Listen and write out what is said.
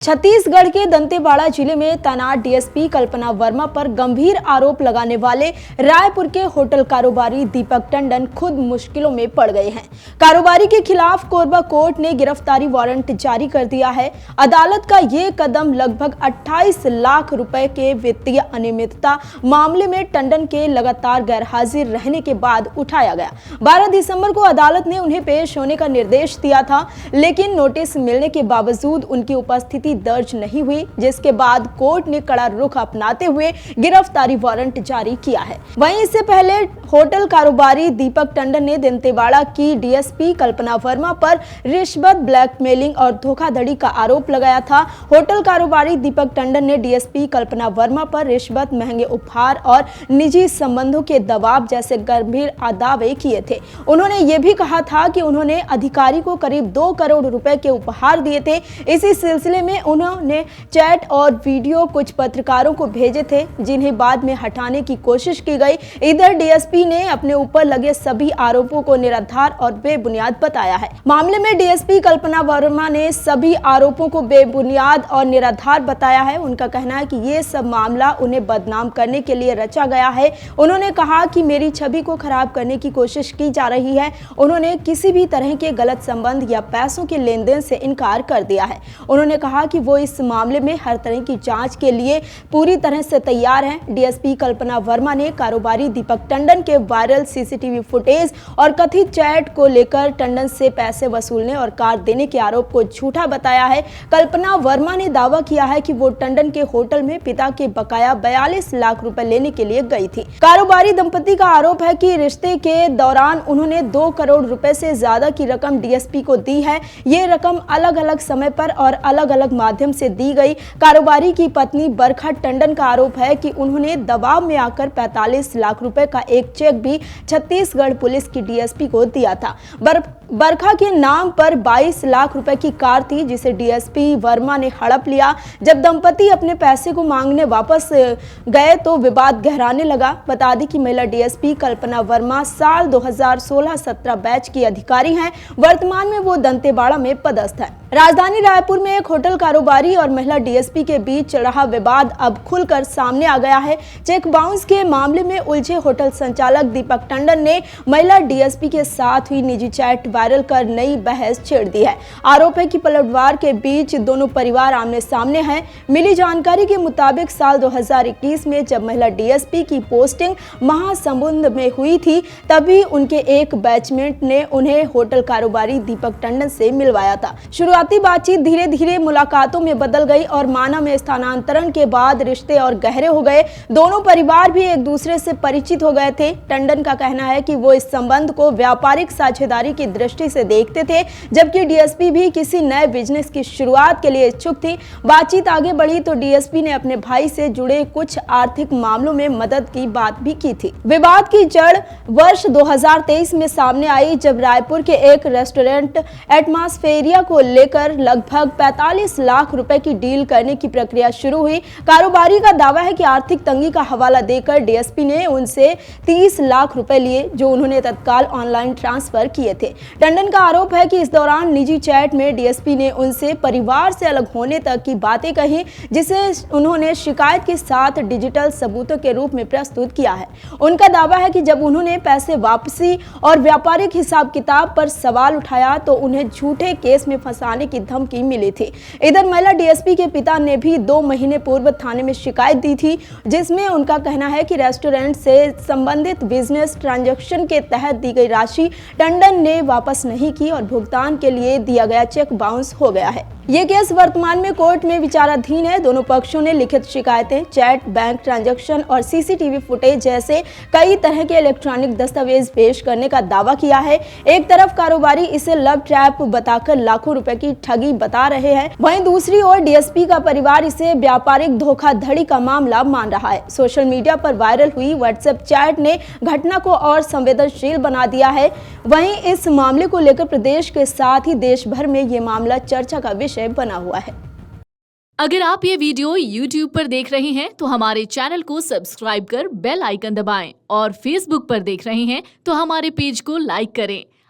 छत्तीसगढ़ के दंतेवाड़ा जिले में तैनात डीएसपी कल्पना वर्मा पर गंभीर आरोप लगाने वाले रायपुर के होटल कारोबारी दीपक टंडन खुद मुश्किलों में पड़ गए हैं। कारोबारी के खिलाफ कोरबा कोर्ट ने गिरफ्तारी वारंट जारी कर दिया है। अदालत का ये कदम लगभग 28 लाख रुपए के वित्तीय अनियमितता मामले में टंडन के लगातार गैरहाजिर रहने के बाद उठाया गया। 12 दिसंबर को अदालत ने उन्हें पेश होने का निर्देश दिया था, लेकिन नोटिस मिलने के बावजूद उनकी उपस्थिति दर्ज नहीं हुई, जिसके बाद कोर्ट ने कड़ा रुख अपनाते हुए गिरफ्तारी वारंट जारी किया है। वहीं इससे पहले होटल कारोबारी दीपक टंडन ने दंतेवाड़ा की डीएसपी कल्पना वर्मा पर रिश्वत, ब्लैकमेलिंग और धोखाधड़ी का आरोप लगाया था। होटल कारोबारी दीपक टंडन ने डीएसपी कल्पना वर्मा पर रिश्वत, महंगे उपहार और निजी संबंधों के दबाव जैसे गंभीर दावे किए थे। उन्होंने ये भी कहा था कि उन्होंने अधिकारी को करीब 2 करोड़ रुपए के उपहार दिए थे। इसी सिलसिले में उन्होंने चैट और वीडियो कुछ पत्रकारों को भेजे थे, जिन्हें बाद में हटाने की कोशिश की गई। इधर डीएसपी ने अपने ऊपर लगे सभी आरोपों को निराधार और बेबुनियाद बताया है। मामले में डीएसपी कल्पना वर्मा ने सभी आरोपों को बेबुनियाद और निराधार बताया है। उनका कहना है कि ये सब मामला उन्हें बदनाम करने के लिए रचा गया है। उन्होंने कहा कि मेरी छवि को खराब करने की कोशिश की जा रही है। उन्होंने किसी भी तरह के गलत संबंध या पैसों के लेन देन से इनकार कर दिया है। उन्होंने कहा कि वो इस मामले में हर तरह की जांच के लिए पूरी तरह से तैयार हैं। डीएसपी कल्पना वर्मा ने कारोबारी दीपक टंडन के वायरल सीसीटीवी फुटेज और कथित चैट को लेकर टंडन से पैसे वसूलने और कार देने के आरोप को झूठा बताया है। कल्पना वर्मा ने दावा किया है कि वो टंडन के होटल में पिता के बकाया 42 लाख रुपए लेने के लिए गई थी। कारोबारी दंपति का आरोप है कि रिश्ते के दौरान उन्होंने 2 करोड़ रुपए से ज्यादा की रकम डीएसपी को दी है। ये रकम अलग अलग समय पर और अलग अलग माध्यम से दी गई। कारोबारी की पत्नी बरखा टंडन का आरोप है कि उन्होंने दबाव में आकर 45 लाख रुपए का एक चेक भी छत्तीसगढ़ पुलिस की डीएसपी को दिया था। बरखा के नाम पर 22 लाख रुपए की कार थी, जिसे डीएसपी वर्मा ने हड़प लिया। जब दंपति अपने पैसे को मांगने वापस गए तो विवाद गहराने लगा। बता दें कि महिला डीएसपी कल्पना वर्मा साल 2016-17 बैच की अधिकारी हैं। वर्तमान में वो दंतेवाड़ा में पदस्थ है। राजधानी रायपुर में एक होटल कारोबारी और महिला डीएसपी के बीच चल रहा विवाद अब खुलकर सामने आ गया है। चेक बाउंस के मामले में उलझे होटल संचालक दीपक टंडन ने महिला डीएसपी के साथ हुई निजी चैट वायरल कर नई बहस छेड़ दी है। आरोप है कि पलटवार के बीच दोनों परिवार आमने सामने हैं। मिली जानकारी के मुताबिक साल 2021 में जब महिला डीएसपी की पोस्टिंग महासमुंद में हुई थी, तभी उनके एक बैचमेट ने उन्हें होटल कारोबारी दीपक टंडन से मिलवाया था। शुरुआती बातचीत धीरे धीरे मुलाकातों में बदल गई और माना में स्थानांतरण के बाद रिश्ते और गहरे हो गए। दोनों परिवार भी एक दूसरे से परिचित हो गए थे। टंडन का कहना है कि वो इस संबंध को व्यापारिक साझेदारी की दृष्टि से देखते थे, जबकि डीएसपी भी किसी नए बिजनेस की शुरुआत के लिए इच्छुक थी। बातचीत आगे बढ़ी तो डीएसपी ने अपने भाई से जुड़े कुछ आर्थिक मामलों में मदद की बात भी की थी। विवाद की जड़ वर्ष 2023 में सामने आई, जब रायपुर के एक रेस्टोरेंट एटमॉस्फेरिया को लेकर लगभग 45 लाख रुपए की डील करने की प्रक्रिया शुरू हुई। कारोबारी का दावा है कि आर्थिक तंगी का हवाला देकर डीएसपी ने उनसे 30 लाख रुपए लिए, जो उन्होंने तत्काल ऑनलाइन ट्रांसफर किए थे। टंडन का आरोप है कि इस दौरान निजी चैट में डीएसपी ने उनसे परिवार से अलग होने तक की बातें कही, जिसे उन्होंने शिकायत के साथ डिजिटल सबूतों के रूप में प्रस्तुत किया है। उनका दावा है कि जब उन्होंने पैसे वापसी और व्यापारिक हिसाब किताब पर सवाल उठाया तो उन्हें झूठे केस में फंसाने की धमकी मिली थी। इधर महिला डीएसपी के पिता ने भी 2 महीने पूर्व थाने में शिकायत दी थी, जिसमें उनका कहना है कि रेस्टोरेंट से संबंधित बिजनेस ट्रांजैक्शन के तहत दी गई राशि टंडन ने वापस नहीं की और भुगतान के लिए दिया गया चेक बाउंस हो गया है। ये केस वर्तमान में कोर्ट में विचाराधीन है। दोनों पक्षों ने लिखित शिकायतें, चैट, बैंक ट्रांजैक्शन और सीसीटीवी फुटेज जैसे कई तरह के इलेक्ट्रॉनिक दस्तावेज पेश करने का दावा किया है। एक तरफ कारोबारी इसे लव ट्रैप बताकर लाखों रुपए की ठगी बता रहे हैं, वहीं दूसरी ओर डीएसपी का परिवार इसे व्यापारिक धोखाधड़ी का मामला मान रहा है। सोशल मीडिया पर वायरल हुई व्हाट्सएप चैट ने घटना को और संवेदनशील बना दिया है। वहीं इस मामले को लेकर प्रदेश के साथ ही देश भर में ये मामला चर्चा का विषय बना हुआ है। अगर आप ये वीडियो YouTube पर देख रहे हैं तो हमारे चैनल को सब्सक्राइब कर बेल आइकन दबाएं और Facebook पर देख रहे हैं तो हमारे पेज को लाइक करें।